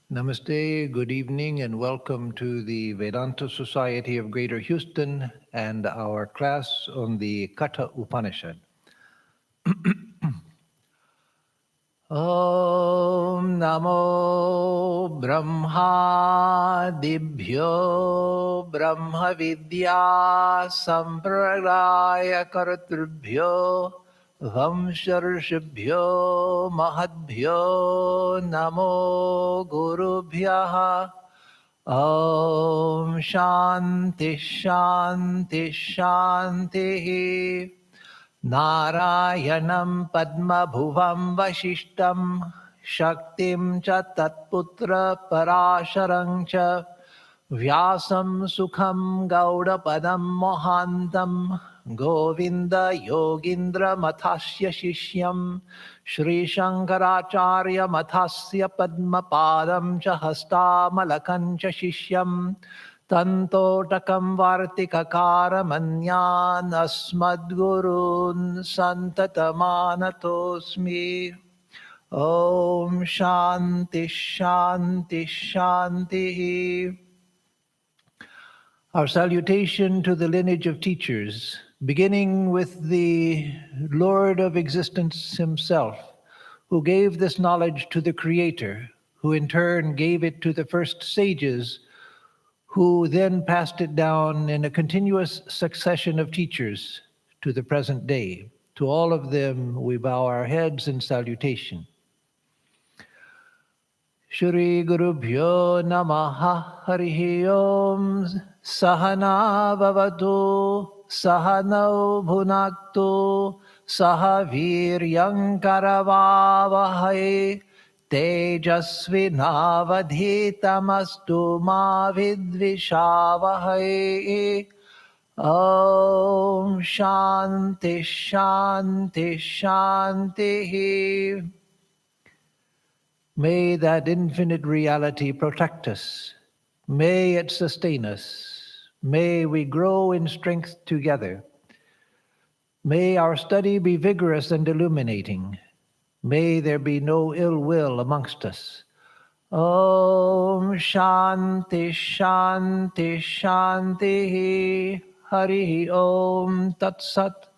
Namaste, good evening, and welcome to the Vedanta Society of Greater Houston and our class on the Katha Upanishad. Om Namo Brahma Dibhyo Brahma Vidya Sampradaya Karatribhyo Vamsharshibhyo Mahadbhyo Namo Gurubhyaha Om Shanti Shanti Shanti Narayanam Padma Bhuvam Vasishtam Shaktim cha Tatputra Parasharang cha Vyasam Sukham Gauda Padam Mohantam Govinda Yogindra Mathasya Shishyam Shri Shankaracharya Mathasya Padma Padam cha Hastamalakan cha Shishyam Tantotakam Vartikakara Manyan Asmadgurun Santatamanatosmi Om Shanti Shanti Shanti. Our salutation to the lineage of teachers, beginning with the Lord of existence himself, who gave this knowledge to the Creator, who in turn gave it to the first sages, who then passed it down in a continuous succession of teachers to the present day. To all of them, we bow our heads in salutation. Shri Guru Bhyo Namaha Harihi Om Sahana Bhavatu Sahanau Bhunaktu Sahaviryam Karavavahai Tejasvinavadhitamastu ma vidvishavahai. Om Shanti Shanti Shanti. May that infinite reality protect us. May it sustain us. May we grow in strength together. May our study be vigorous and illuminating. May there be no ill will amongst us. Om Shanti Shanti Shanti. Hari Om Tat Sat.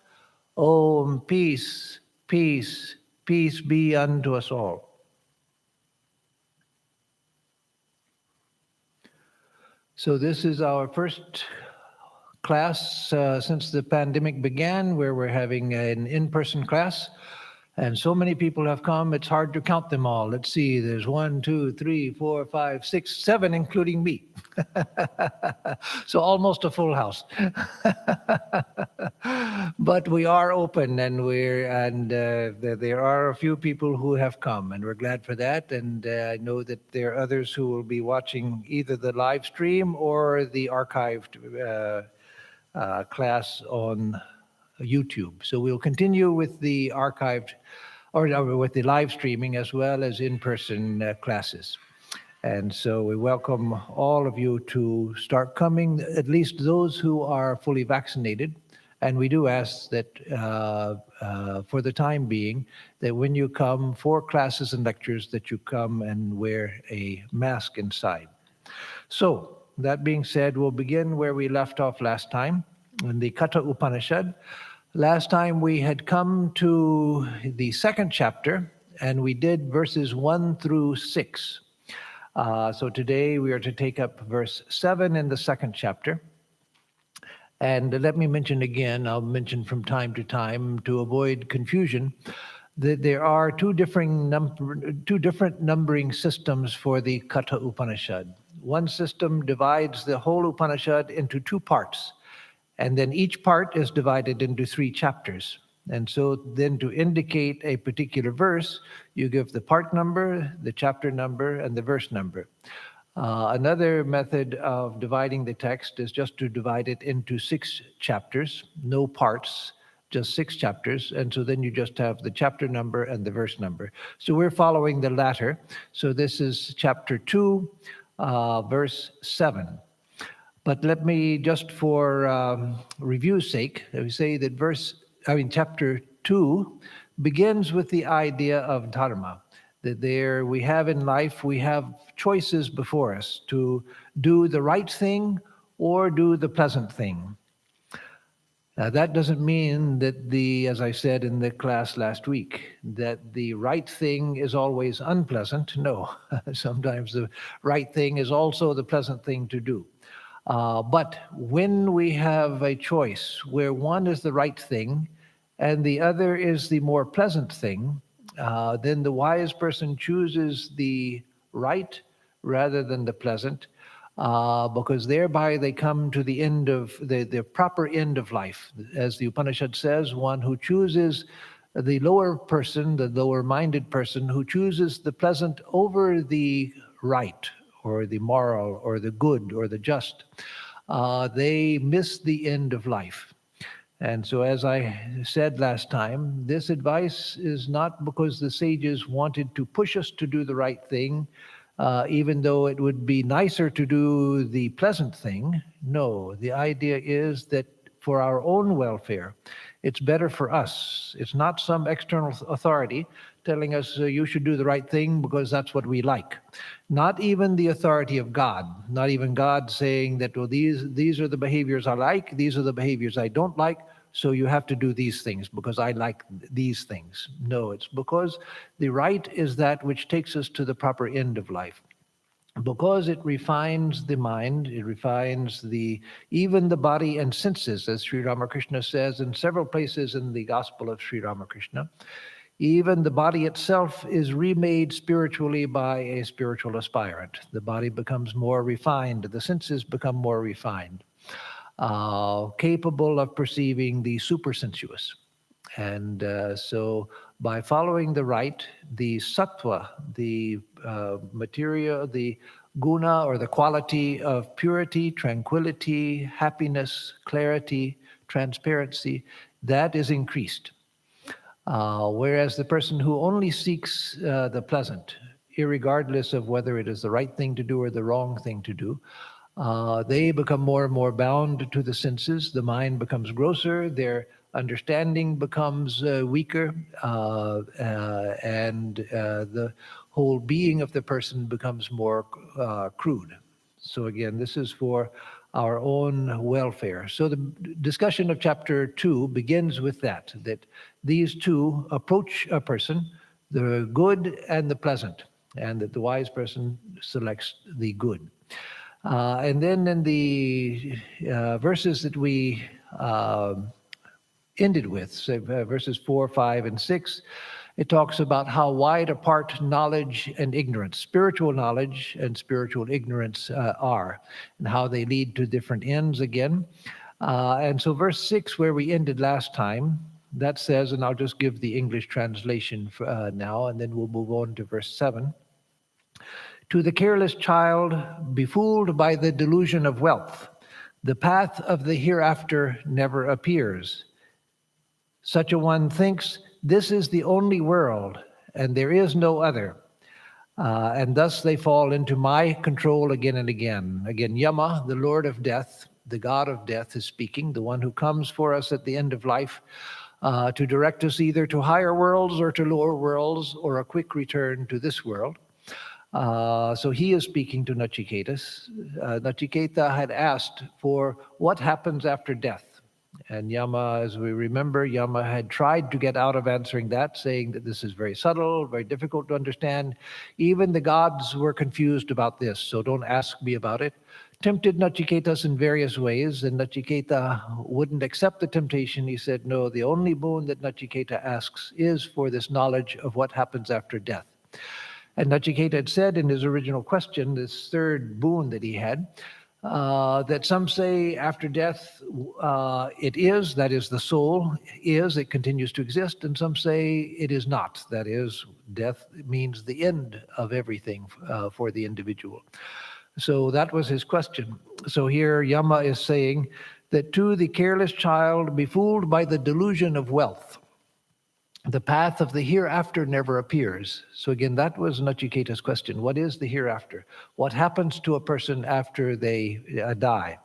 Om Peace, peace, peace be unto us all. So this is our first class since the pandemic began, where we're having an in-person class. And so many people have come, it's hard to count them all. Let's see, there's 1, 2, 3, 4, 5, 6, 7, including me. So almost a full house. But we are open, and there are a few people who have come, and we're glad for that. And I know that there are others who will be watching either the live stream or the archived class on YouTube. So we'll continue with the archived or with the live streaming as well as in-person classes. And so we welcome all of you to start coming, at least those who are fully vaccinated. And we do ask that for the time being, that when you come for classes and lectures, that you come and wear a mask inside. So that being said, we'll begin where we left off last time in the Katha Upanishad. Last time we had come to the second chapter, and we did verses 1 through 6. So today we are to take up verse 7 in the second chapter. And let me mention again, I'll mention from time to time to avoid confusion, that there are two different numbering systems for the Katha Upanishad. One system divides the whole Upanishad into two parts. And then each part is divided into 3 chapters. And so then to indicate a particular verse, you give the part number, the chapter number, and the verse number. Another method of dividing the text is just to divide it into 6 chapters, no parts, just 6 chapters. And so then you just have the chapter number and the verse number. So we're following the latter. So this is chapter 2, verse 7. But let me, just for review's sake, let me say that chapter 2 begins with the idea of dharma. That there we have in life, we have choices before us to do the right thing or do the pleasant thing. Now, that doesn't mean that as I said in the class last week, that the right thing is always unpleasant. No, sometimes the right thing is also the pleasant thing to do. But when we have a choice where one is the right thing and the other is the more pleasant thing, then the wise person chooses the right rather than the pleasant, because thereby they come to the end of the proper end of life. As the Upanishad says, one who chooses the lower person, the lower minded person who chooses the pleasant over the right or the moral or the good or the just, they miss the end of life. And so, as I said last time, this advice is not because the sages wanted to push us to do the right thing, even though it would be nicer to do the pleasant thing. No, the idea is that for our own welfare, it's better for us. It's not some external authority telling us you should do the right thing because that's what we like. Not even the authority of God, not even God saying that, well, these are the behaviors I like, these are the behaviors I don't like, so you have to do these things because I like these things. No, it's because the right is that which takes us to the proper end of life. Because it refines the mind, it refines even the body and senses, as Sri Ramakrishna says in several places in the Gospel of Sri Ramakrishna. Even the body itself is remade spiritually by a spiritual aspirant. The body becomes more refined, the senses become more refined, capable of perceiving the supersensuous. And so by following the right, the sattva, the material, the guna or the quality of purity, tranquility, happiness, clarity, transparency, that is increased. Whereas the person who only seeks the pleasant, irregardless of whether it is the right thing to do or the wrong thing to do, they become more and more bound to the senses. The mind becomes grosser, their understanding becomes weaker, and the whole being of the person becomes more crude. So again, this is for our own welfare. So the discussion of chapter 2 begins with that these two approach a person, the good and the pleasant, and that the wise person selects the good. And then in the verses that we ended with, say, verses 4, 5, and 6, it talks about how wide apart knowledge and ignorance, spiritual knowledge and spiritual ignorance are, and how they lead to different ends again. And so verse 6, where we ended last time, that says, and I'll just give the English translation now, and then we'll move on to verse 7. To the careless child, befooled by the delusion of wealth, the path of the hereafter never appears. Such a one thinks, this is the only world, and there is no other. And thus they fall into my control again and again. Again, Yama, the Lord of death, the God of death, is speaking, the one who comes for us at the end of life to direct us either to higher worlds or to lower worlds or a quick return to this world. So he is speaking to Nachiketas. Nachiketa had asked for what happens after death. And Yama, as we remember, Yama had tried to get out of answering that, saying that this is very subtle, very difficult to understand. Even the gods were confused about this, so don't ask me about it. Tempted Nachiketas in various ways, and Nachiketa wouldn't accept the temptation. He said, no, the only boon that Nachiketa asks is for this knowledge of what happens after death. And Nachiketa had said in his original question, this third boon that he had, that some say after death it is, that is, the soul is, it continues to exist, and some say it is not, that is, death means the end of everything for the individual. So that was his question. So here Yama is saying that to the careless child befooled by the delusion of wealth, the path of the hereafter never appears. So again, that was Nachiketa's question. What is the hereafter? What happens to a person after they die?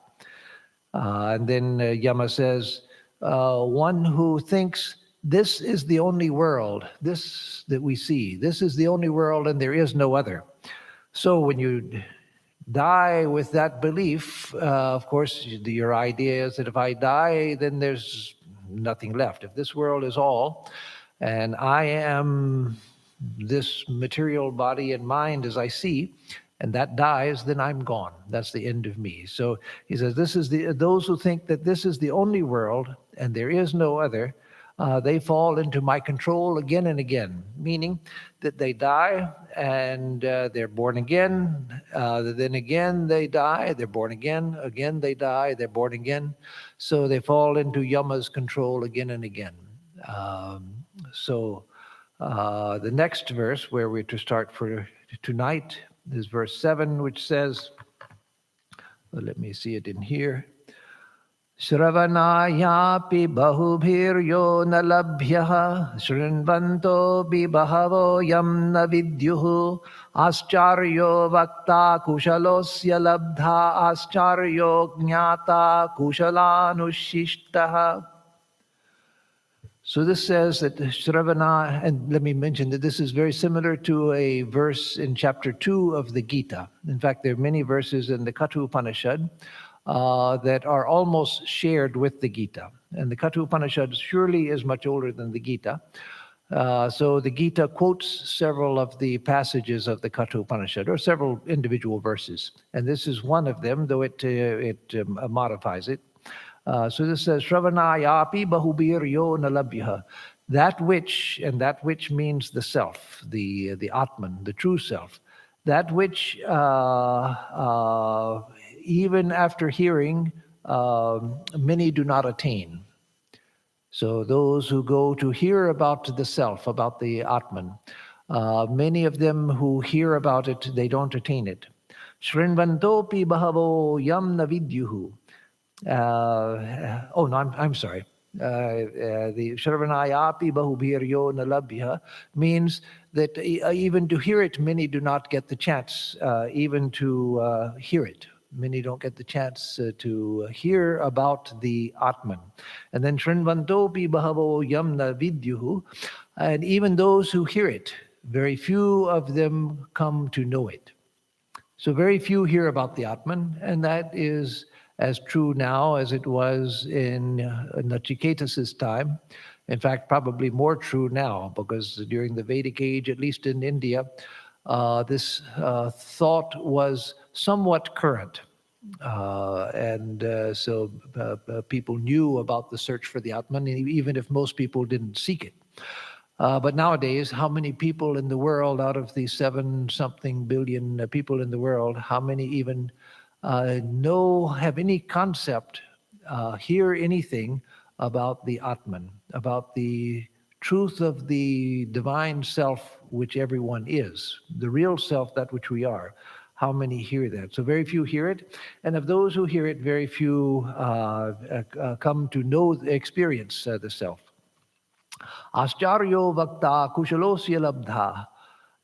And then Yama says, one who thinks This is the only world, this that we see. This is the only world and there is no other. So when you die with that belief, of course, your idea is that if I die, then there's nothing left. If this world is all, and I am this material body and mind as I see, and that dies, then I'm gone. That's the end of me. So he says, those who think that this is the only world and there is no other, they fall into my control again and again, meaning that they die and they're born again. Then again they die, they're born again. Again they die, they're born again. So they fall into Yama's control again and again. The next verse where we're to start for tonight is verse 7, which says, let me see it in here. Shravanayapi bahubhiryo na labhyah shrinvantopi bahavo yam na vidyuhu ascharyo vakta kushalosya labdha ascharyo jnata kushalanushishtah. So this says that Shravana, and let me mention that this is very similar to a verse in chapter 2 of the Gita. In fact, there are many verses in the Katha Upanishad that are almost shared with the Gita. And the Katha Upanishad surely is much older than the Gita. So the Gita quotes several of the passages of the Katha Upanishad, or several individual verses. And this is one of them, though it modifies it. So this says, Shravanayapi bahubiryo nalabhya. That which, and that which means the self, the Atman, the true self. That which, even after hearing, many do not attain. So those who go to hear about the self, about the Atman, many of them who hear about it, they don't attain it. Shrinvantopi bahavo yam na vidyuhu. I'm sorry. The Shravanayapi bahubhiryo nalabhya means that even to hear it, many do not get the chance even to hear it. Many don't get the chance to hear about the Atman. And then Shrinvantopi bahavo yamna vidyuhu. And even those who hear it, very few of them come to know it. So very few hear about the Atman, and that is as true now as it was in Nachiketas's time. In fact, probably more true now, because during the Vedic age, at least in India, this thought was somewhat current. So people knew about the search for the Atman, even if most people didn't seek it. But nowadays, how many people in the world, out of the 7-something billion people in the world, how many even have any concept, hear anything about the Atman, about the truth of the divine self which everyone is, the real self, that which we are? How many hear that? So very few hear it. And of those who hear it, very few come to know, experience the self. Ascharyo vakta kushalosya labdha.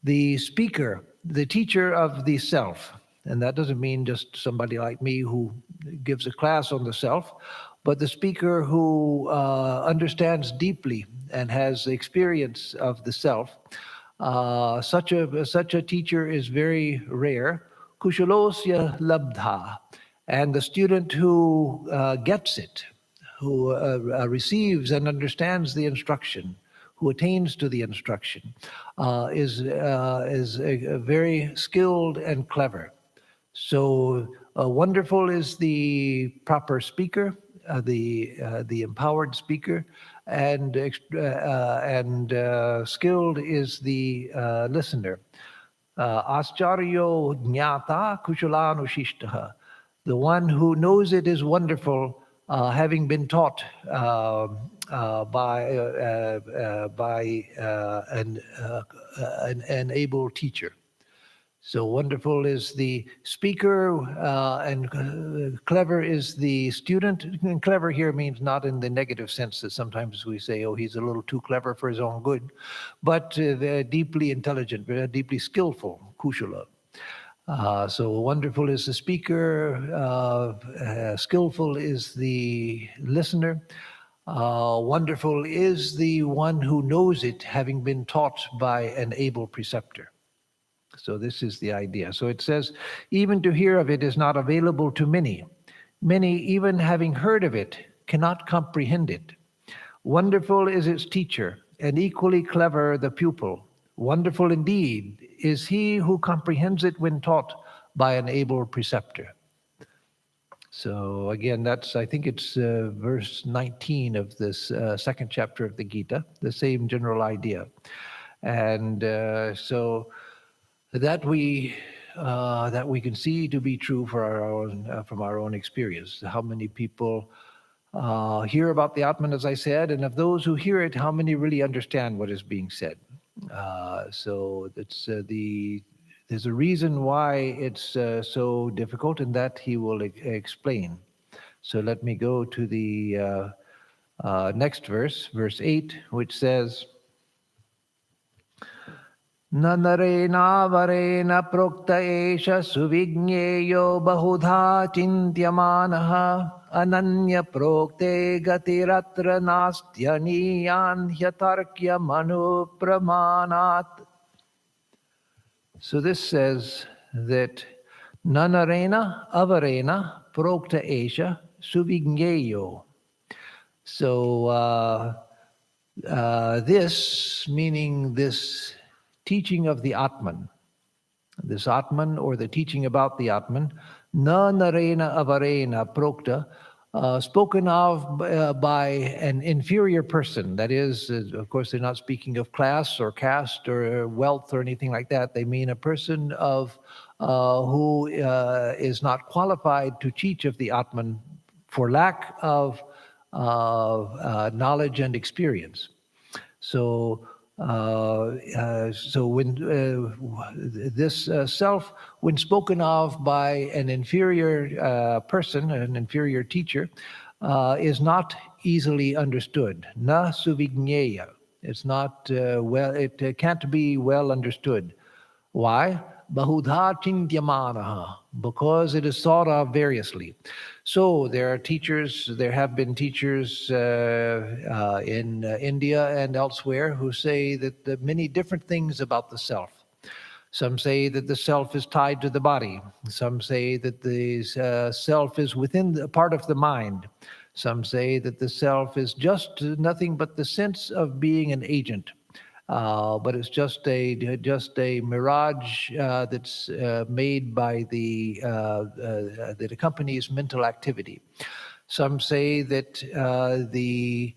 The speaker, the teacher of the self. And that doesn't mean just somebody like me who gives a class on the self, but the speaker who understands deeply and has experience of the self. Such a teacher is very rare. Kushalosya labdha. And the student who gets it, who receives and understands the instruction, who attains to the instruction, is very skilled and clever. So wonderful is the proper speaker, the empowered speaker, and skilled is the listener. Ascharyo jnata kushalanushishtah. The one who knows it is wonderful, having been taught by an able teacher. So wonderful is the speaker, and clever is the student. And clever here means not in the negative sense that sometimes we say, oh, he's a little too clever for his own good, but they're deeply intelligent, very deeply skillful, kushala. So wonderful is the speaker, skillful is the listener. Wonderful is the one who knows it, having been taught by an able preceptor. So this is the idea. So it says, even to hear of it is not available to many. Many, even having heard of it, cannot comprehend it. Wonderful is its teacher, and equally clever the pupil. Wonderful indeed is he who comprehends it when taught by an able preceptor. So again, I think it's verse 19 of this second chapter of the Gita, the same general idea. And so that we can see to be true for our own, from our own experience. How many people hear about the Atman, as I said, and of those who hear it, how many really understand what is being said? So that's there's a reason why it's so difficult, and that he will explain. So let me go to the next verse, verse 8, which says, Nanarena varena prokta esha suvigneyo bahudha chintyamanaha ananya prokte gatiratra nastyaniyan hyatarkya manu pramanat. So this says that nanarena avarena prokta esha suvigneyo. So this, meaning this teaching of the Atman, this Atman, or the teaching about the Atman, na narena avarena prokta, spoken of by an inferior person. That is, of course, they're not speaking of class or caste or wealth or anything like that. They mean a person who is not qualified to teach of the Atman for lack of knowledge and experience. So when this self, when spoken of by an inferior person, an inferior teacher, is not easily understood. Na suvigneya. It's not it can't be well understood. Why? Bahudha chintyamanaha, because it is thought of variously. So there are teachers, there have been teachers in India and elsewhere who say that there are many different things about the self. Some say that the self is tied to the body. Some say that the self is within a part of the mind. Some say that the self is just nothing but the sense of being an agent. But it's just a mirage that's made by that accompanies mental activity. Some say that the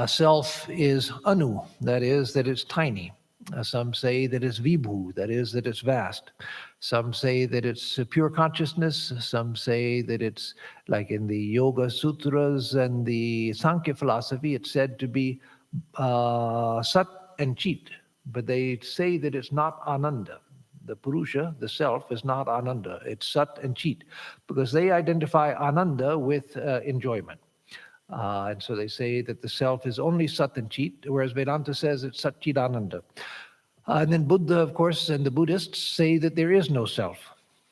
self is anu, that is, that it's tiny. Some say that it's vibhu, that is, that it's vast. Some say that it's pure consciousness. Some say that it's, like in the Yoga Sutras and the Sankhya philosophy, it's said to be sat and chit, but they say that it's not ananda. The purusha, the self, is not ananda. It's sat and chit, because they identify ananda with enjoyment. And so they say that the self is only sat and chit, whereas Vedanta says it's sat chit ananda. And then Buddha, of course, and the Buddhists say that there is no self.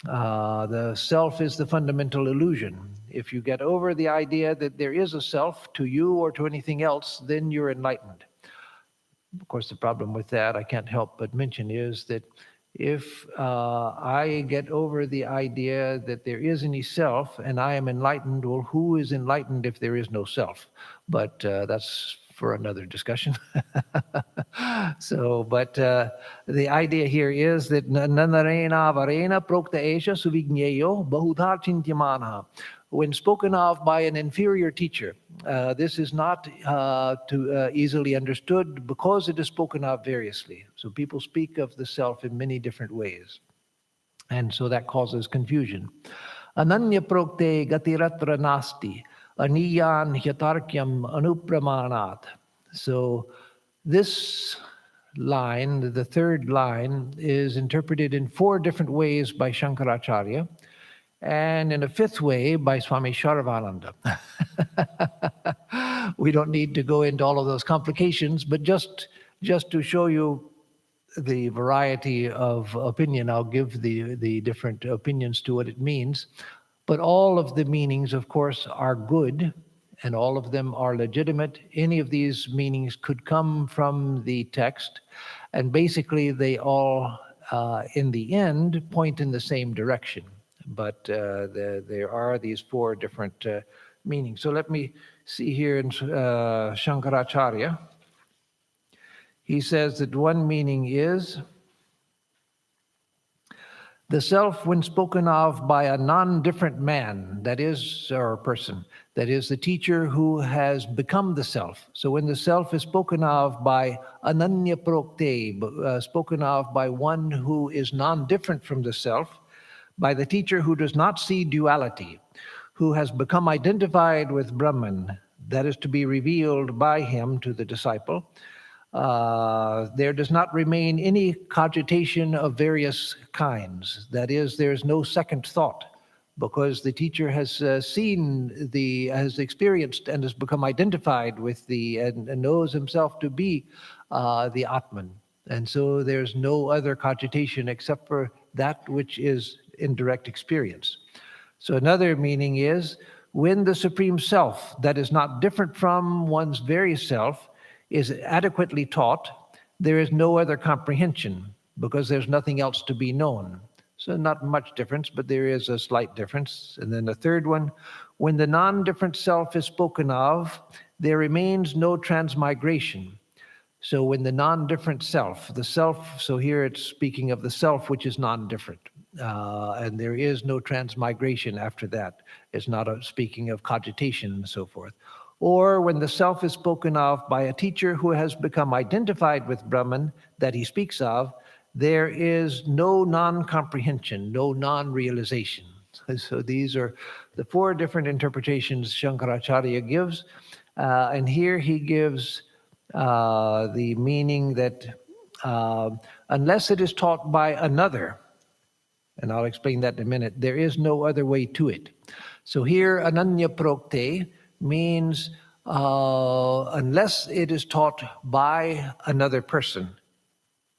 The self is the fundamental illusion. If you get over the idea that there is a self to you or to anything else, then you're enlightened. Of course, the problem with that, I can't help but mention, is that if I get over the idea that there is any self and I am enlightened, well, who is enlightened if there is no self? But that's for another discussion. So, but the idea here is that nanarena varena prokta esha suvigneyo bahudha chintyamana. When spoken of by an inferior teacher, this is not easily understood because it is spoken of variously. So people speak of the self in many different ways. And so that causes confusion. Ananya prokte gatiratra nasti, aniyan hyatarkyam anupramanat. So this line, the third line, is interpreted in 4 different ways by Shankaracharya, and in a 5th way by Swami Sharavananda. We don't need to go into all of those complications, but just to show you the variety of opinion, I'll give the different opinions to what it means. But all of the meanings, of course, are good, and all of them are legitimate. Any of these meanings could come from the text, and basically they all, in the end, point in the same direction. But there are these four different meanings. So let me see here in Shankaracharya. He says that one meaning is the self when spoken of by a non-different man, that is, or person, that is the teacher who has become the self. So when the self is spoken of by ananya prokte, spoken of by one who is non-different from the self, by the teacher who does not see duality, who has become identified with Brahman, that is to be revealed by him to the disciple, there does not remain any cogitation of various kinds. That is, there's no second thought, because the teacher has has experienced and has become identified with and knows himself to be the Atman. And so there's no other cogitation except for that which is in direct experience. So another meaning is when the Supreme Self, that is not different from one's very self, is adequately taught, there is no other comprehension, because there's nothing else to be known. So not much difference, but there is a slight difference. And then the third one, when the non-different self is spoken of, there remains no transmigration. So when the non-different self, the self, so here it's speaking of the self which is non-different. And there is no transmigration after that. It's not speaking of cogitation and so forth. Or when the self is spoken of by a teacher who has become identified with Brahman that he speaks of, there is no non-comprehension, no non-realization. So these are the four different interpretations Shankaracharya gives. And here he gives the meaning that unless it is taught by another, and I'll explain that in a minute, there is no other way to it. So here, ananya prokte means unless it is taught by another person.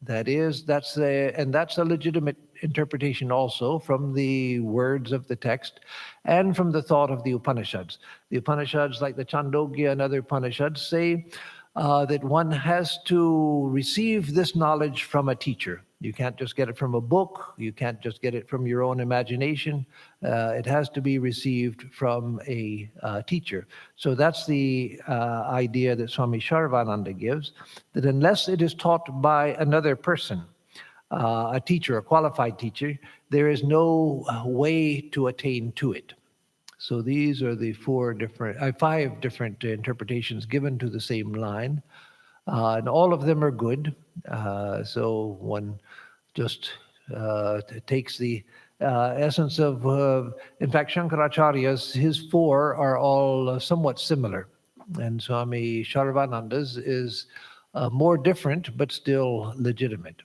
That's a legitimate interpretation also from the words of the text and from the thought of the Upanishads. The Upanishads, like the Chandogya and other Upanishads, say that one has to receive this knowledge from a teacher. You can't just get it from a book. You can't just get it from your own imagination. It has to be received from a teacher. So that's the idea that Swami Sarvananda gives, that unless it is taught by another person, a teacher, a qualified teacher, there is no way to attain to it. So these are the five different interpretations given to the same line, and all of them are good. So one just takes the essence of, in fact, Shankaracharya's, his four are all somewhat similar, and Swami Sarvananda's is more different but still legitimate.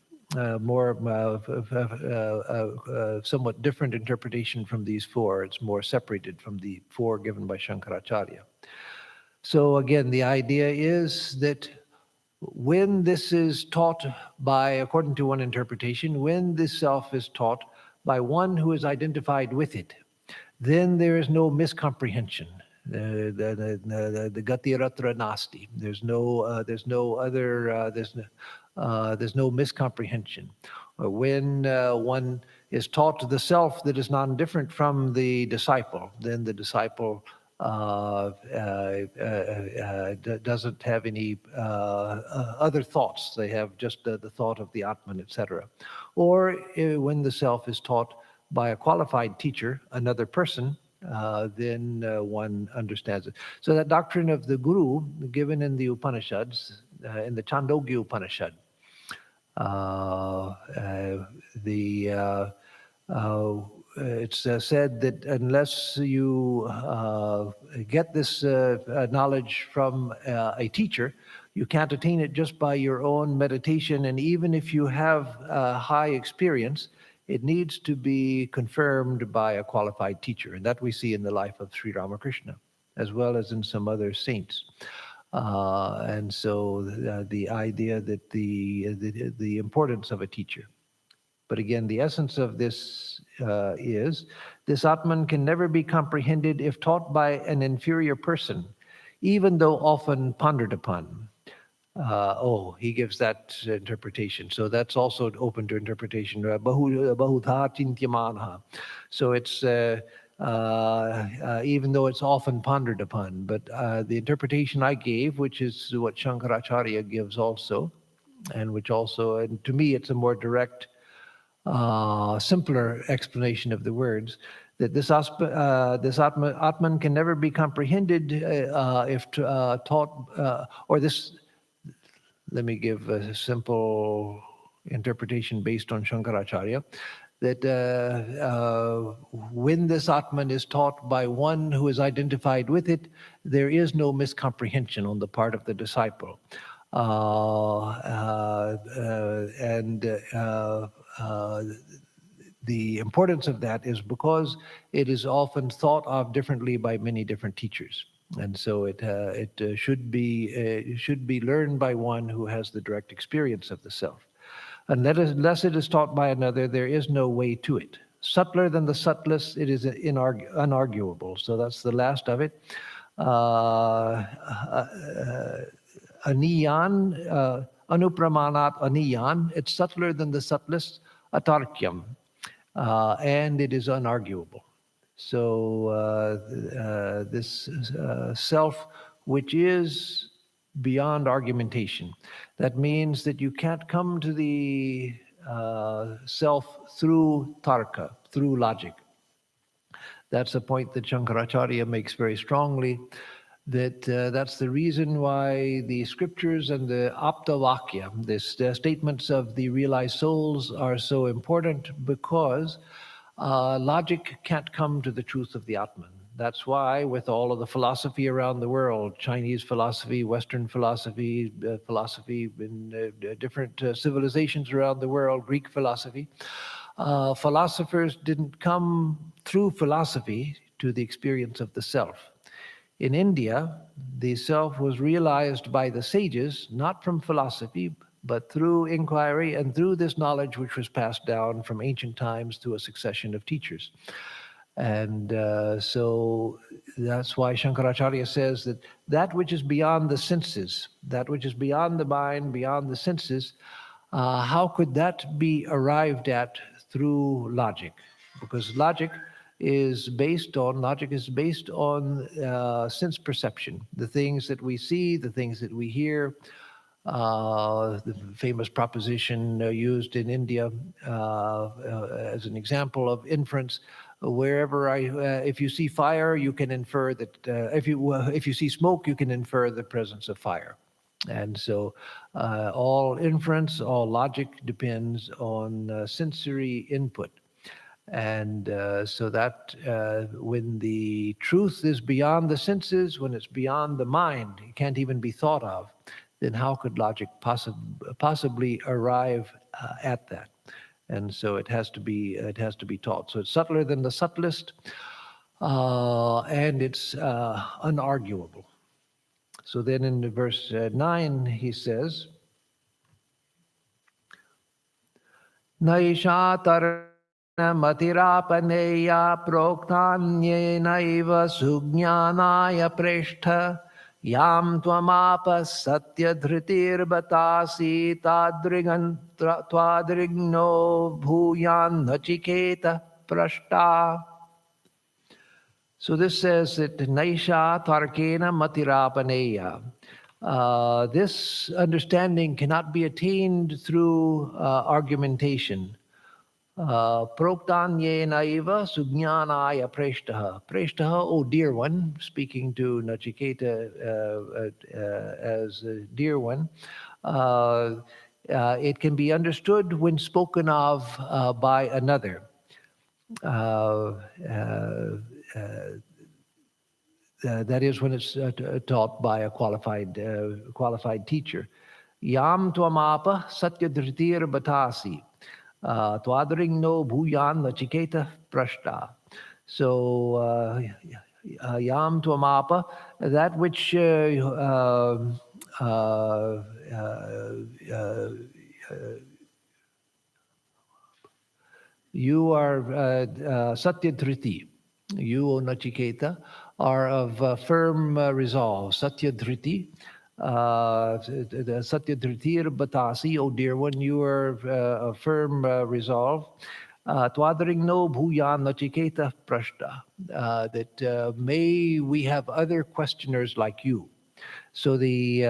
Somewhat different interpretation from these four. It's more separated from the four given by Shankaracharya. So again, the idea is that when this is taught by, according to one interpretation, when this self is taught by one who is identified with it, then there is no miscomprehension. The gati ratra nasti. There's no miscomprehension. When one is taught the self that is non-different from the disciple, then the disciple doesn't have any other thoughts. They have just the thought of the Atman, etc. Or when the self is taught by a qualified teacher, another person, then one understands it. So that doctrine of the Guru, given in the Upanishads, in the Chandogya Upanishad, it's said that unless you get this knowledge from a teacher, you can't attain it just by your own meditation. And even if you have high experience, it needs to be confirmed by a qualified teacher. And that we see in the life of Sri Ramakrishna, as well as in some other saints. And so the idea that the importance of a teacher. But again, the essence of this is this Atman can never be comprehended if taught by an inferior person. even though often pondered upon. He gives that interpretation. So that's also open to interpretation. Bahudha chintyamanaha. So it's even though it's often pondered upon. But the interpretation I gave, which is what Shankaracharya gives also, and to me, it's a more direct, simpler explanation of the words, that this Atman can never be comprehended if taught, or this. Let me give a simple interpretation based on Shankaracharya, that when this Atman is taught by one who is identified with it, there is no miscomprehension on the part of the disciple. The importance of that is because it is often thought of differently by many different teachers. And so it should be learned by one who has the direct experience of the self. Unless it is taught by another, there is no way to it. Subtler than the subtlest, it is unarguable. So that's the last of it. Aniyan, anupramanat aniyan, it's subtler than the subtlest, atarkyam, and it is unarguable. So this self, which is beyond argumentation, that means that you can't come to the self through tarka, through logic. That's a point that Shankaracharya makes very strongly, that that's the reason why the scriptures and the aptavakya, the statements of the realized souls, are so important, because logic can't come to the truth of the Atman. That's why, with all of the philosophy around the world, Chinese philosophy, Western philosophy, philosophy in different civilizations around the world, Greek philosophy, philosophers didn't come through philosophy to the experience of the self. In India, the self was realized by the sages, not from philosophy, but through inquiry and through this knowledge which was passed down from ancient times through a succession of teachers. And so that's why Shankaracharya says that that which is beyond the senses, that which is beyond the mind, beyond the senses, how could that be arrived at through logic? Because logic is based on sense perception, the things that we see, the things that we hear. The famous proposition used in India as an example of inference: if you see fire, you can infer that. If you see smoke, you can infer the presence of fire. And so all inference, all logic depends on sensory input. And so that when the truth is beyond the senses, when it's beyond the mind, it can't even be thought of, then how could logic possibly arrive at that? And so it has to be taught. So it's subtler than the subtlest, and it's unarguable. So then in verse 9, he says, Naisha matirapaneya proktanyenaiva sujnanaya preshtha yam tvamapa satyadhritir batasi twadrigno bhuyan nachiketa prashta. So this says that Naisha Tarkena Matirapaneya. This understanding cannot be attained through argumentation. Proktanye naiva sujnanaya preshtaha. Preshtaha, oh dear one, speaking to Nachiketa as a dear one. It can be understood when spoken of by another. That is when it's taught by a qualified teacher. Yam tvamapa satyadhritir batasi. Twadring no bhuyan nachiketa prashta. So yam tvamapa, that which you are satyadhriti. you, O Nachiketa, are of firm resolve. Satyadhriti, Satyadhritir Batasi, O dear one, you are of firm resolve. Twadring bhuyan Nachiketa prashta, that may we have other questioners like you. So the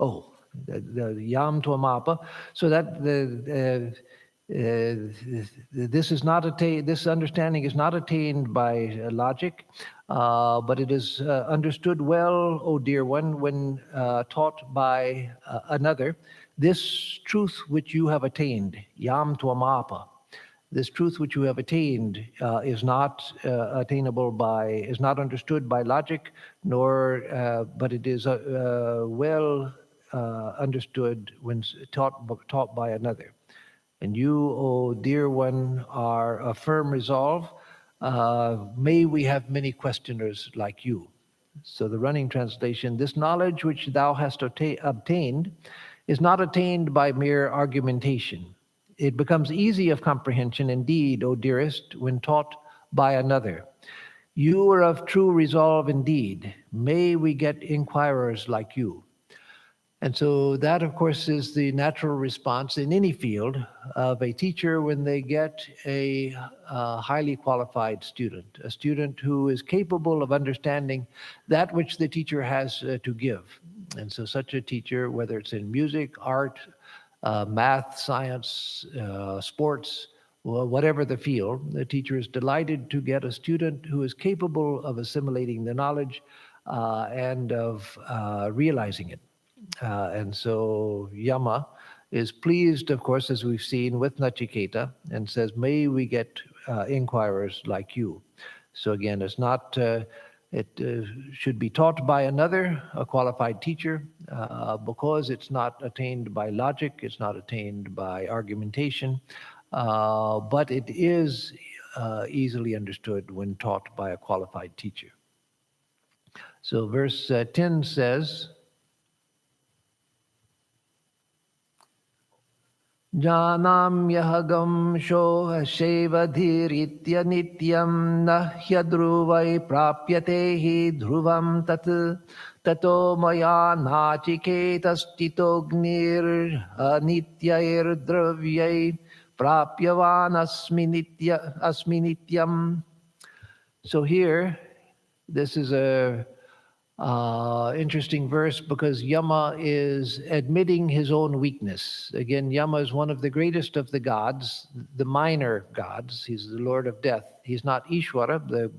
oh, the yam tuamapa. So that this is not attained. This understanding is not attained by logic, but it is understood well, O dear one, when taught by another. This truth which you have attained, yam tuamapa. This truth which you have attained is not is not understood by logic, nor, but it is well understood when taught by another. And you, O dear one, are a firm resolve. May we have many questioners like you. So the running translation, this knowledge which thou hast obtained is not attained by mere argumentation. It becomes easy of comprehension indeed, O dearest, when taught by another. You are of true resolve indeed. May we get inquirers like you. And so that, of course, is the natural response in any field of a teacher when they get a highly qualified student, a student who is capable of understanding that which the teacher has to give. And so such a teacher, whether it's in music, art, math, science, sports, whatever the field, the teacher is delighted to get a student who is capable of assimilating the knowledge and of realizing it. And so Yama is pleased, of course, as we've seen with Nachiketa, and says, may we get inquirers like you. So again, it's not, it should be taught by another, a qualified teacher, because it's not attained by logic, it's not attained by argumentation, but it is easily understood when taught by a qualified teacher. So verse 10 says, Janamyahagam shoha shevadhiritya nityam na hyadruvai prapyate hi dhruvam tat tato maya nachiketastitognir anityair dravyai prapyavan asmi nityam. So here, this is a interesting verse because Yama is admitting his own weakness. Again, Yama is one of the greatest of the gods, the minor gods. He's the Lord of death. He's not Ishvara, the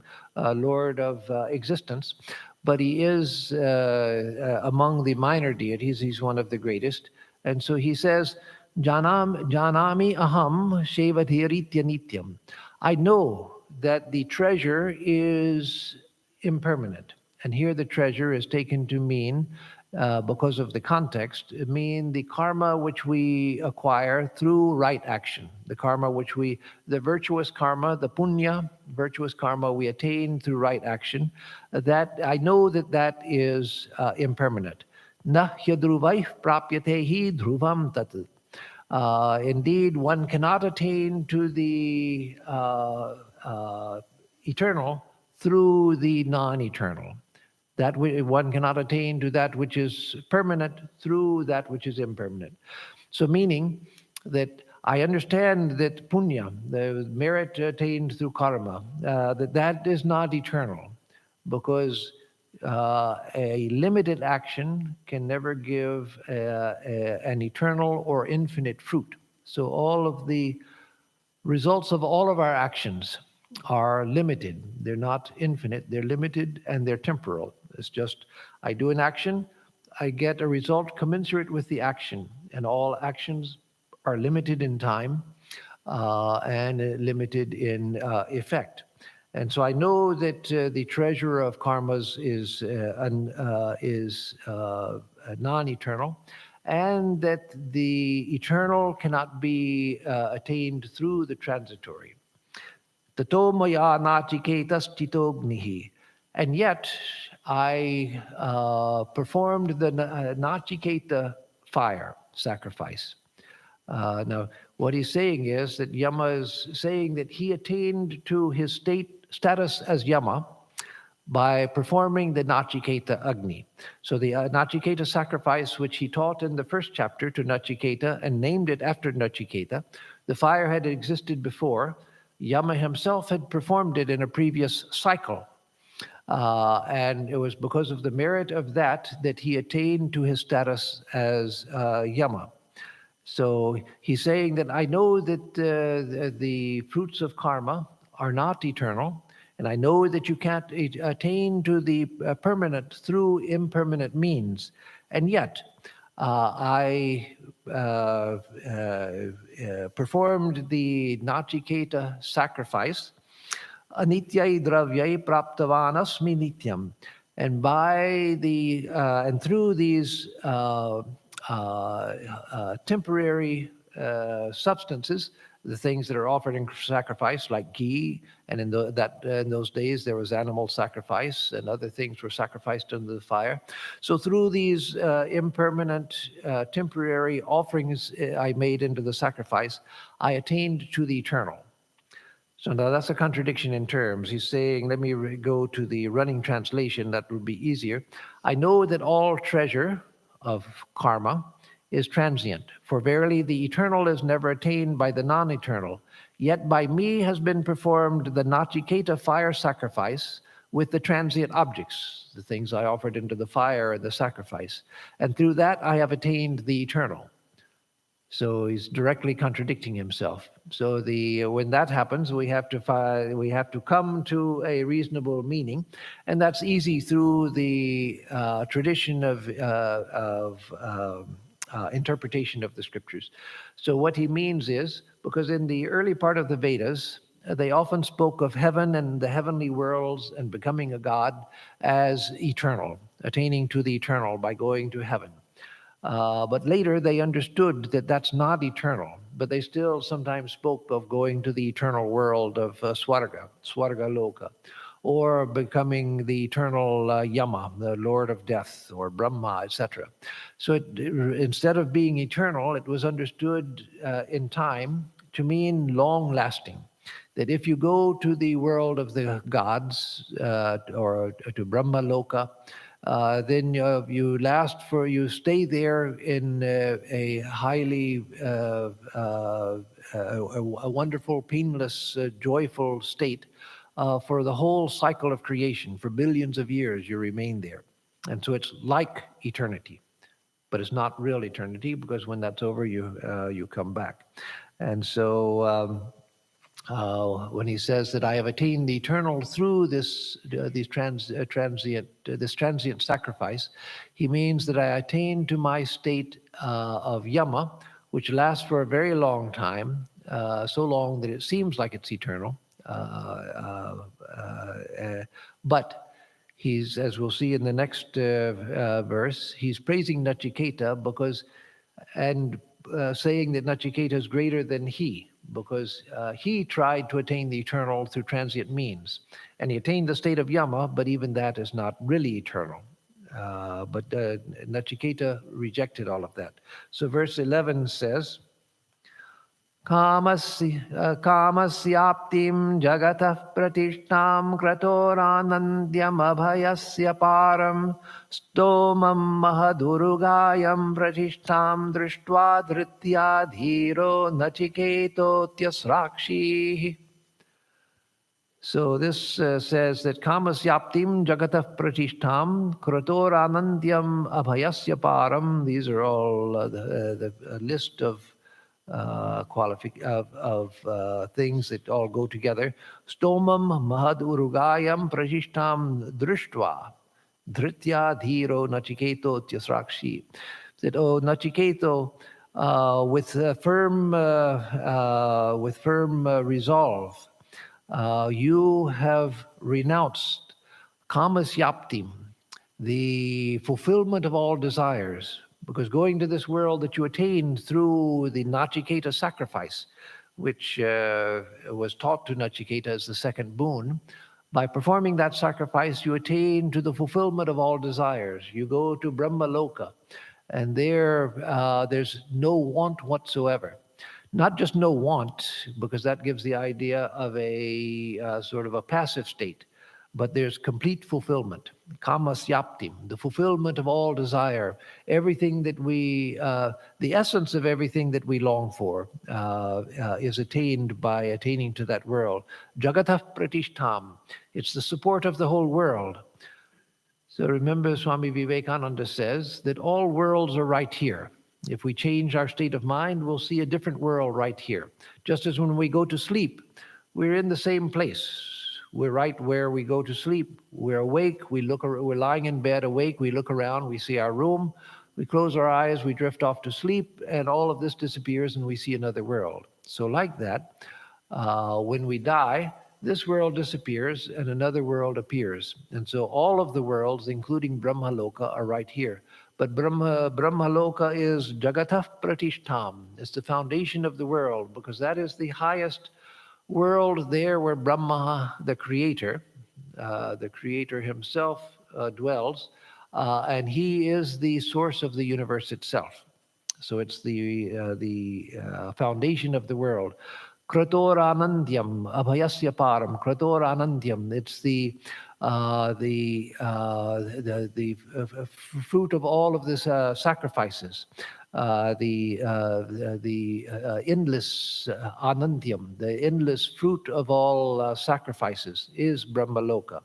Lord of existence, but he is among the minor deities. He's one of the greatest. And so he says, Janami aham shevadhiritya nityam. I know that the treasure is impermanent. And here the treasure is taken to mean, because of the context, it mean the karma which we acquire through right action. The karma which the virtuous karma, the punya, virtuous karma we attain through right action, that I know that that is impermanent. Na hyadruvaih prapyatehi dhruvam tat. Indeed, one cannot attain to the eternal through the non-eternal. That one cannot attain to that which is permanent through that which is impermanent. So meaning that I understand that punya, the merit attained through karma, that is not eternal, because a limited action can never give an eternal or infinite fruit. So all of the results of all of our actions are limited. They're not infinite, they're limited, and they're temporal. It's just, I do an action, I get a result commensurate with the action, and all actions are limited in time and limited in effect. And so I know that the treasure of karmas is non-eternal, and that the eternal cannot be attained through the transitory. Tato maya nachiketas titognihi. And yet, I performed the Nachiketa fire sacrifice. Now, what he's saying is that Yama is saying that he attained to his status as Yama by performing the Nachiketa Agni. So the Nachiketa sacrifice, which he taught in the first chapter to Nachiketa and named it after Nachiketa, the fire had existed before. Yama himself had performed it in a previous cycle. And it was because of the merit of that he attained to his status as Yama. So he's saying that I know that the fruits of karma are not eternal, and I know that you can't attain to the permanent through impermanent means. And yet, I performed the Nachiketa sacrifice, anityai dravyai praptavan asmi nityam. And and through these temporary substances, the things that are offered in sacrifice, like ghee, and in those days there was animal sacrifice, and other things were sacrificed under the fire. So through these impermanent, temporary offerings I made into the sacrifice, I attained to the eternal. So now that's a contradiction in terms. He's saying, let me go to the running translation, that would be easier. I know that all treasure of karma is transient, for verily the eternal is never attained by the non-eternal. Yet by me has been performed the Nachiketa fire sacrifice with the transient objects, the things I offered into the fire and the sacrifice. And through that I have attained the eternal. So he's directly contradicting himself. So when that happens, we have to come to a reasonable meaning, and that's easy through the tradition of interpretation of the scriptures. So what he means is, because in the early part of the Vedas, they often spoke of heaven and the heavenly worlds and becoming a god as eternal, attaining to the eternal by going to heaven. But later they understood that that's not eternal, but they still sometimes spoke of going to the eternal world of Swarga Loka, or becoming the eternal Yama, the Lord of Death, or Brahma, etc. So instead of being eternal, it was understood in time to mean long-lasting. That if you go to the world of the gods, or to Brahma Loka, then you stay there in a highly, a wonderful, painless, joyful state for the whole cycle of creation. For billions of years, you remain there. And so it's like eternity, but it's not real eternity, because when that's over, you come back. And so when he says that I have attained the eternal through this transient sacrifice, he means that I attained to my state of Yama, which lasts for a very long time, so long that it seems like it's eternal. But he's, as we'll see in the next verse, he's praising Nachiketa and saying that Nachiketa is greater than he, because he tried to attain the eternal through transient means. And he attained the state of Yama, but even that is not really eternal. But Nachiketa rejected all of that. So verse 11 says, Kamasyaptim jagatah pratishtam kratoranandyam abhayasya param stomam mahadurugayam pratishtam drishtva dhritya dhiro nachiketo tyasrakshi. So this says that Kamasyaptim jagatah pratishtam kratoranandyam abhayasya param. These are all the list of things that all go together. Stomam mahad urugayam prajishtam drishtva dhritya dhiro nachiketo tyasrakshi. That, oh Nachiketo, with firm resolve, you have renounced kamasyaptim, the fulfillment of all desires. Because going to this world that you attained through the Nachiketa sacrifice, which was taught to Nachiketa as the second boon, by performing that sacrifice, you attain to the fulfillment of all desires. You go to Brahma Loka. And there's no want whatsoever. Not just no want, because that gives the idea of a sort of a passive state, but there's complete fulfillment. Kamasyaptim, the fulfillment of all desire, everything that the essence of everything that we long for is attained by attaining to that world. Jagatah pratishtham, it's the support of the whole world. So remember, Swami Vivekananda says that all worlds are right here. If we change our state of mind, we'll see a different world right here. Just as when we go to sleep, we're in the same place. We're right where we go to sleep. We're awake. We're lying in bed awake. We look around. We see our room. We close our eyes. We drift off to sleep, and all of this disappears, and we see another world. So, like that, when we die, this world disappears and another world appears. And so all of the worlds, including Brahmaloka, are right here. But Brahmaloka is Jagatah Pratishtham. It's the foundation of the world, because that is the highest world there where Brahma, the creator himself dwells, and he is the source of the universe itself. So it's the foundation of the world. Kratoranandyam, abhayasya param, kratoranandyam. It's the fruit of all of this sacrifices. The endless anandyam, the endless fruit of all sacrifices is Brahmaloka.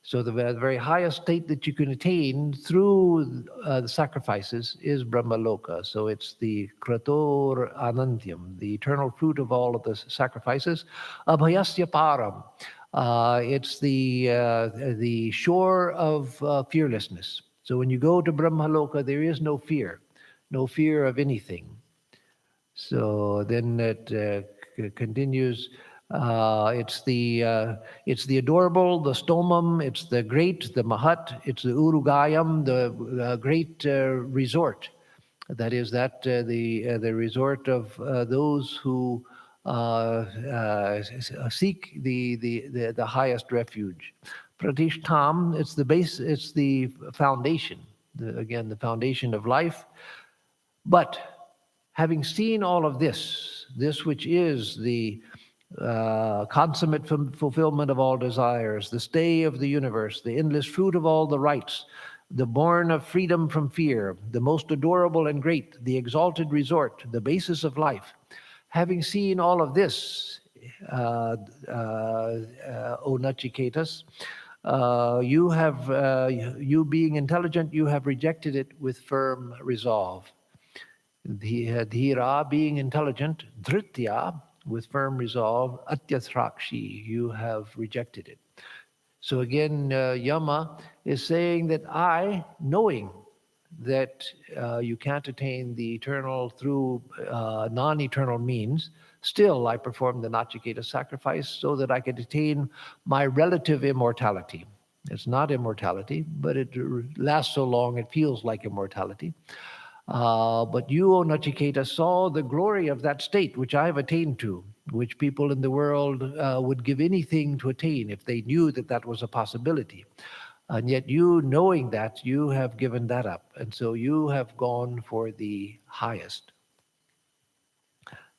So the very highest state that you can attain through the sacrifices is Brahmaloka. So it's the Krator Anantyam, the eternal fruit of all of the sacrifices. Abhayasya Param, it's the shore of fearlessness. So when you go to Brahmaloka, there is no fear of anything. So then it continues. It's the adorable, the stomam, it's the great, the mahat, it's the urugayam, the great resort. That is the resort of those who seek the highest refuge. Pratishtham, it's the base, it's the foundation. Again, the foundation of life. But having seen all of this which is the consummate fulfillment of all desires, the stay of the universe, the endless fruit of all the rights, the born of freedom from fear, the most adorable and great, the exalted resort, the basis of life. Having seen all of this, O Nachiketas, you being intelligent, you have rejected it with firm resolve. Dhira, being intelligent, Dhritya, with firm resolve, Atyasrakshi, you have rejected it. So again, Yama is saying that I, knowing that you can't attain the eternal through non-eternal means, still I perform the Nachiketa sacrifice so that I could attain my relative immortality. It's not immortality, but it lasts so long it feels like immortality. But you, O Nachiketa, saw the glory of that state which I have attained to, which people in the world would give anything to attain if they knew that that was a possibility. And yet you, knowing that, you have given that up. And so you have gone for the highest.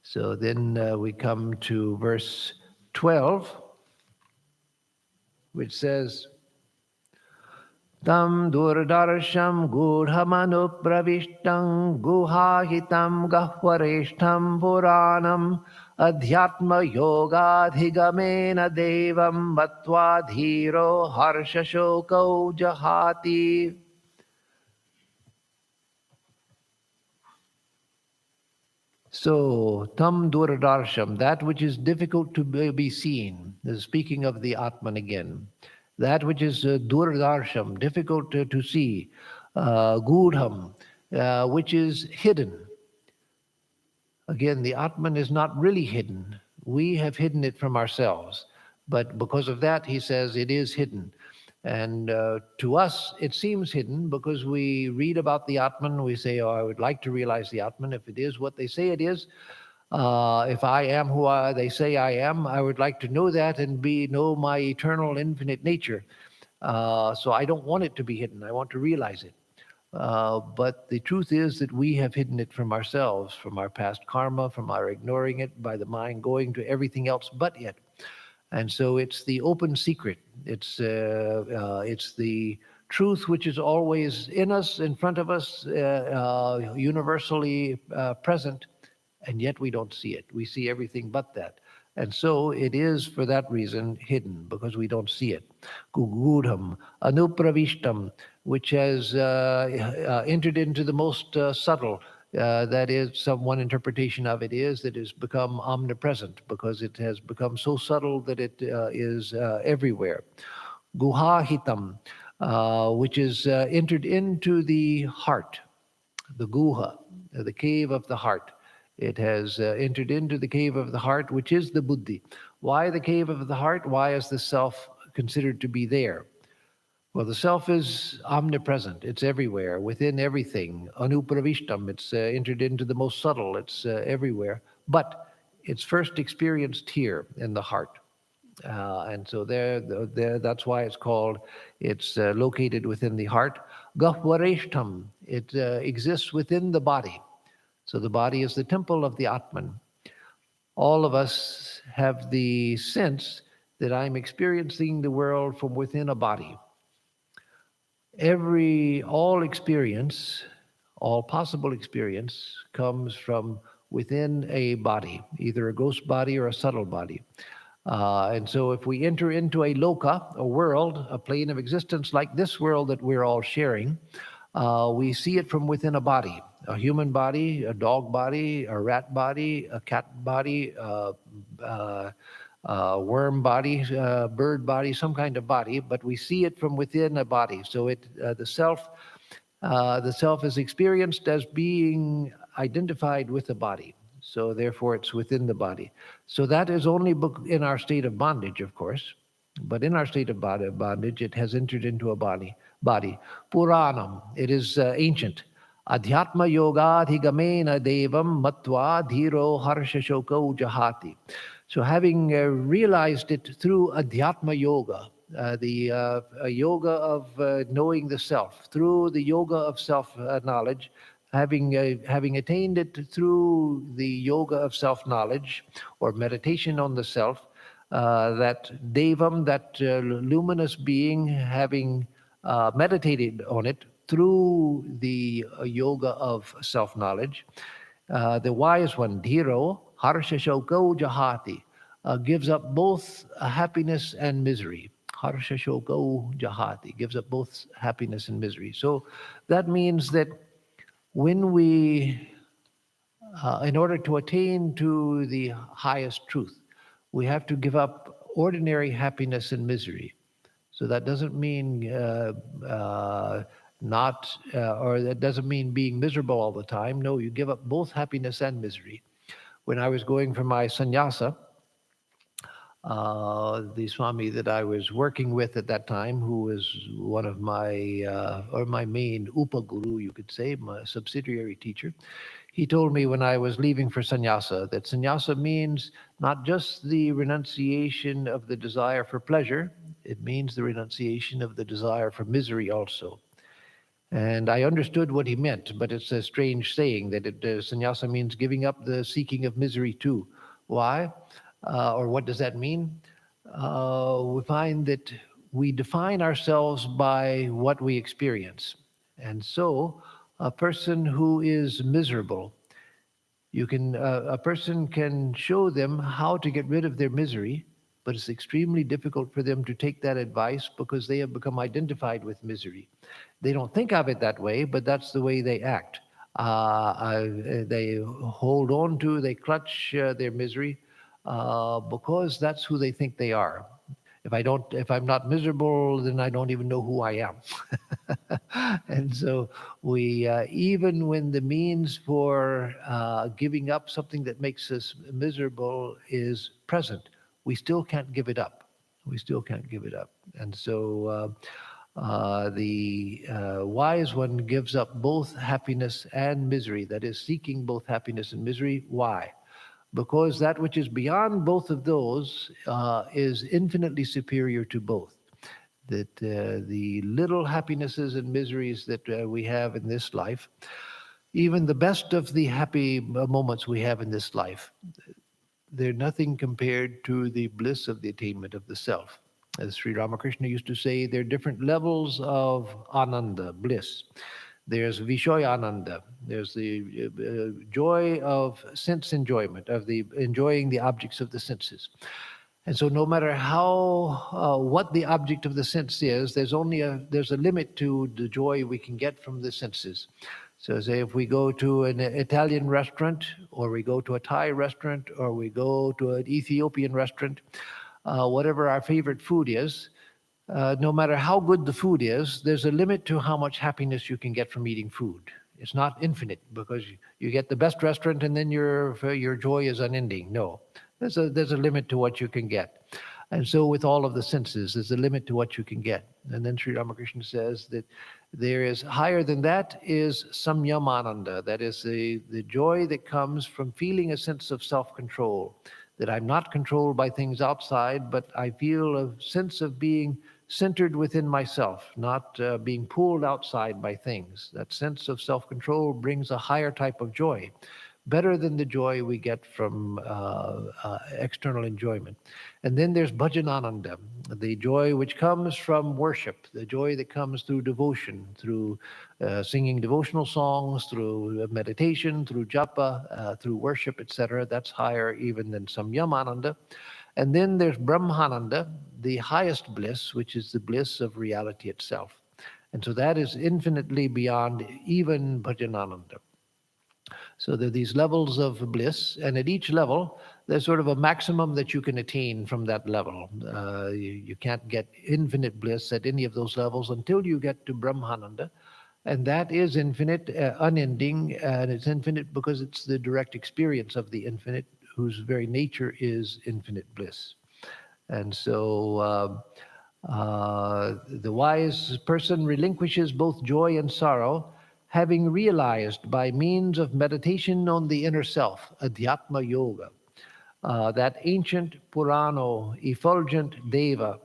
So then we come to verse 12, which says, Tam durdarsham gudhamanupravishtam guhahitam gahvareshtam puranam adhyatma yogadhigamena devam matva dhiro harshashoko jahati. So, tam durdarsham, that which is difficult to be seen, is speaking of the Atman again. That which is durdarsham, difficult to see, gudham, which is hidden. Again, the Atman is not really hidden. We have hidden it from ourselves. But because of that, he says it is hidden. And to us, it seems hidden because we read about the Atman. We say, oh, I would like to realize the Atman. If it is what they say it is, if I am who they say I am, I would like to know that and know my eternal infinite nature. So I don't want it to be hidden. I want to realize it. But the truth is that we have hidden it from ourselves, from our past karma, from our ignoring it, by the mind going to everything else but it. And so it's the open secret. It's the truth which is always in us, in front of us, universally present, and yet we don't see it. We see everything but that. And so it is for that reason hidden, because we don't see it. Gugudham, anupravishtam, which has entered into the most subtle. That is, one interpretation of it is that it's become omnipresent because it has become so subtle that it is everywhere. Guhahitam, which is entered into the heart, the guha, the cave of the heart. It has entered into the cave of the heart, which is the buddhi. Why the cave of the heart? Why is the self considered to be there? Well, the self is omnipresent. It's everywhere, within everything. Anupravishtam, it's entered into the most subtle. It's everywhere. But it's first experienced here in the heart. And so that's why it's located within the heart. Gahvareshtam, it exists within the body. So the body is the temple of the Atman. All of us have the sense that I'm experiencing the world from within a body. All experience, all possible experience comes from within a body, either a ghost body or a subtle body. And so if we enter into a loka, a world, a plane of existence like this world that we're all sharing, we see it from within a body, a human body, a dog body, a rat body, a cat body, worm body, bird body, some kind of body, but we see it from within a body. So the self is experienced as being identified with the body. So therefore, it's within the body. So that is only in our state of bondage, of course. But in our state of bondage, it has entered into a body. Puranam, it is ancient. Adhyatma yogadhigamena devam matva dhiro harsha shoko jahati. So having realized it through Adhyatma Yoga, the yoga of knowing the self, through the yoga of self-knowledge, having attained it through the yoga of self-knowledge or meditation on the self, that Devam, that luminous being, having meditated on it through the yoga of self-knowledge, the wise one, Dhiro, Harsha Shoko Jahati, gives up both happiness and misery. Harsha Shoko Jahati gives up both happiness and misery. So that means that when we, in order to attain to the highest truth, we have to give up ordinary happiness and misery. So that doesn't mean or that doesn't mean being miserable all the time. No, you give up both happiness and misery. When I was going for my sannyasa, the Swami that I was working with at that time, who was one of my main upaguru, you could say, my subsidiary teacher, he told me when I was leaving for sannyasa that sannyasa means not just the renunciation of the desire for pleasure, it means the renunciation of the desire for misery also. And I understood what he meant, but it's a strange saying that sannyasa means giving up the seeking of misery too. Why? Or what does that mean? We find that we define ourselves by what we experience. And so a person who is miserable, a person can show them how to get rid of their misery, but it's extremely difficult for them to take that advice because they have become identified with misery. They don't think of it that way, but that's the way they act. They hold on to, they clutch their misery because that's who they think they are. If I'm not miserable, then I don't even know who I am. And so we, even when the means for giving up something that makes us miserable is present, we still can't give it up. We still can't give it up. And so the wise one gives up both happiness and misery, that is, seeking both happiness and misery. Why? Because that which is beyond both of those is infinitely superior to both. that the little happinesses and miseries that we have in this life, even the best of the happy moments we have in this life, they're nothing compared to the bliss of the attainment of the self. As Sri Ramakrishna used to say, there are different levels of ananda, bliss. There's Vishoyananda. There's the joy of sense enjoyment, of the enjoying the objects of the senses. And so, no matter how what the object of the sense is, there's a limit to the joy we can get from the senses. So, say if we go to an Italian restaurant, or we go to a Thai restaurant, or we go to an Ethiopian restaurant, whatever our favorite food is, no matter how good the food is, there's a limit to how much happiness you can get from eating food. It's not infinite, because you get the best restaurant and then your joy is unending. No, there's a limit to what you can get. And so with all of the senses, there's a limit to what you can get. And then Sri Ramakrishna says that there is higher than that is samyamananda. That is the joy that comes from feeling a sense of self-control, that I'm not controlled by things outside, but I feel a sense of being centered within myself, not being pulled outside by things. That sense of self-control brings a higher type of joy, better than the joy we get from external enjoyment. And then there's bhajanananda, the joy which comes from worship, the joy that comes through devotion, through singing devotional songs, through meditation, through japa, through worship, etc. That's higher even than samyamananda. And then there's brahmananda, the highest bliss, which is the bliss of reality itself. And so that is infinitely beyond even bhajanananda. So there are these levels of bliss, and at each level, there's sort of a maximum that you can attain from that level. You can't get infinite bliss at any of those levels until you get to Brahmananda, and that is infinite, unending, and it's infinite because it's the direct experience of the infinite, whose very nature is infinite bliss. And so the wise person relinquishes both joy and sorrow, having realized by means of meditation on the inner self, Adhyatma Yoga, that ancient Purano, effulgent Deva,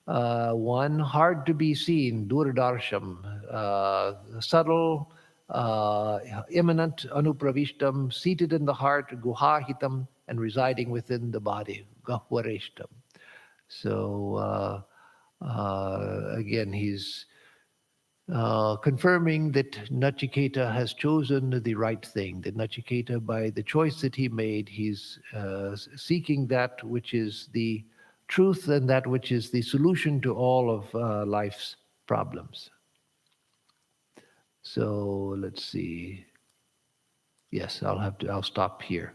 one hard to be seen, Durdarsham, subtle, immanent, Anupravishtam, seated in the heart, Guhahitam, and residing within the body, Gahwareshtam. So again, he's confirming that Nachiketa has chosen the right thing, that Nachiketa, by the choice that he made, he's seeking that which is the truth and that which is the solution to all of life's problems. So let's see. Yes, I'll stop here.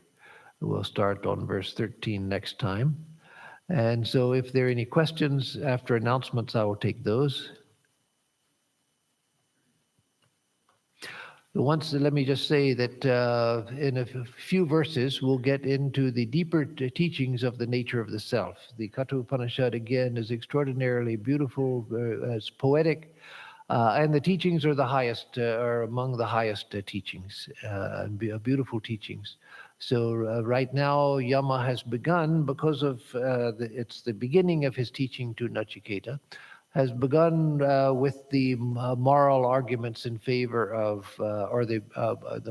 We'll start on verse 13 next time. And so if there are any questions after announcements, I will take those. Once, let me just say that in a few verses, we'll get into the deeper teachings of the nature of the self. The Katha Upanishad, again, is extraordinarily beautiful, it's poetic, and the teachings are the highest, are among the highest teachings, beautiful teachings. So right now, Yama has begun, because of it's the beginning of his teaching to Nachiketa, has begun with the moral arguments in favor of, or the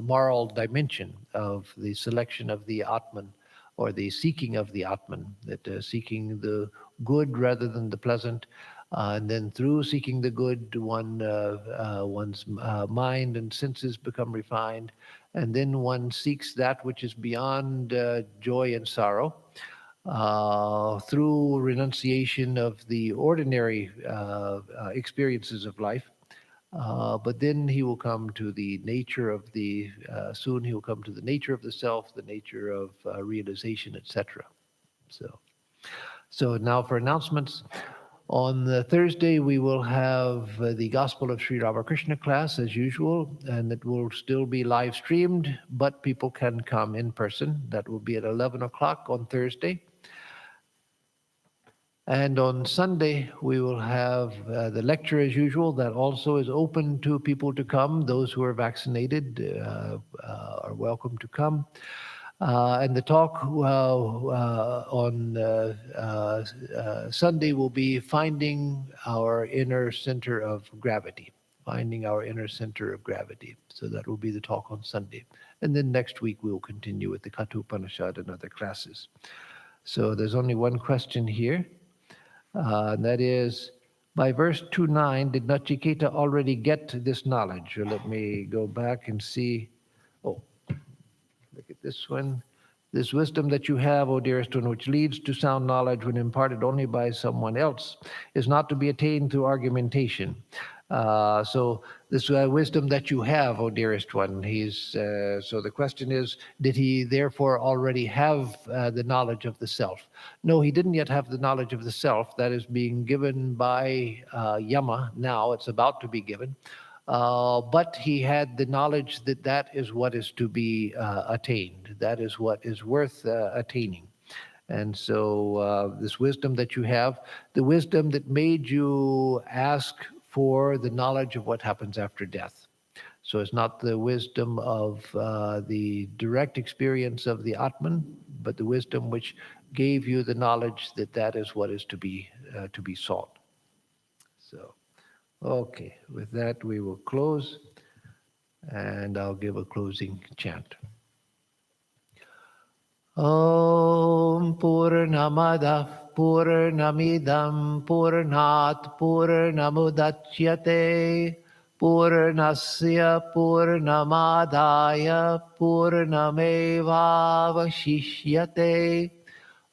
moral dimension of the selection of the Atman, or the seeking of the Atman, that seeking the good rather than the pleasant, and then through seeking the good, one's mind and senses become refined, and then one seeks that which is beyond joy and sorrow, through renunciation of the ordinary experiences of life. But then he will come to the nature of the, soon he will come to the nature of the self, the nature of realization, etc. So now for announcements. On the Thursday, we will have the Gospel of Sri Ramakrishna class as usual, and it will still be live streamed, but people can come in person. That will be at 11 o'clock on Thursday. And on Sunday, we will have the lecture as usual. That also is open to people to come. Those who are vaccinated are welcome to come. And the talk on Sunday will be finding our inner center of gravity. Finding our inner center of gravity. So that will be the talk on Sunday. And then next week we will continue with the Katha Upanishad and other classes. So there's only one question here. And that is, by verse 2:9, did Nachiketa already get this knowledge? Or let me go back and see. Oh, look at this one. This wisdom that you have, O dearest one, which leads to sound knowledge when imparted only by someone else, is not to be attained through argumentation. So this wisdom that you have, O dearest one, so the question is, did he therefore already have the knowledge of the self? No, he didn't yet have the knowledge of the self. That is being given by Yama now. It's about to be given. But he had the knowledge that that is what is to be attained. That is what is worth attaining. And so this wisdom that you have, the wisdom that made you ask for the knowledge of what happens after death. So it's not the wisdom of the direct experience of the Atman, but the wisdom which gave you the knowledge that that is what is to be sought. So. Okay, with that we will close, and I'll give a closing chant. Om Purnamada Purnamidam Purnat Purnamudachyate Purnasya Purnamadaya Purnamevavashishyate.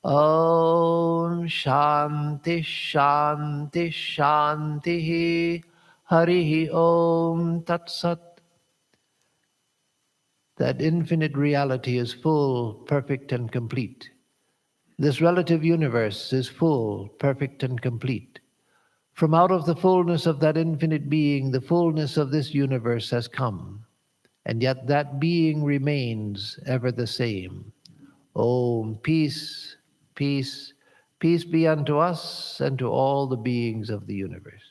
Om Shanti Shanti Shanti Harihi Om Tat Sat. That infinite reality is full, perfect, and complete. This relative universe is full, perfect, and complete. From out of the fullness of that infinite being, the fullness of this universe has come, and yet that being remains ever the same. Om, peace, peace, peace be unto us and to all the beings of the universe.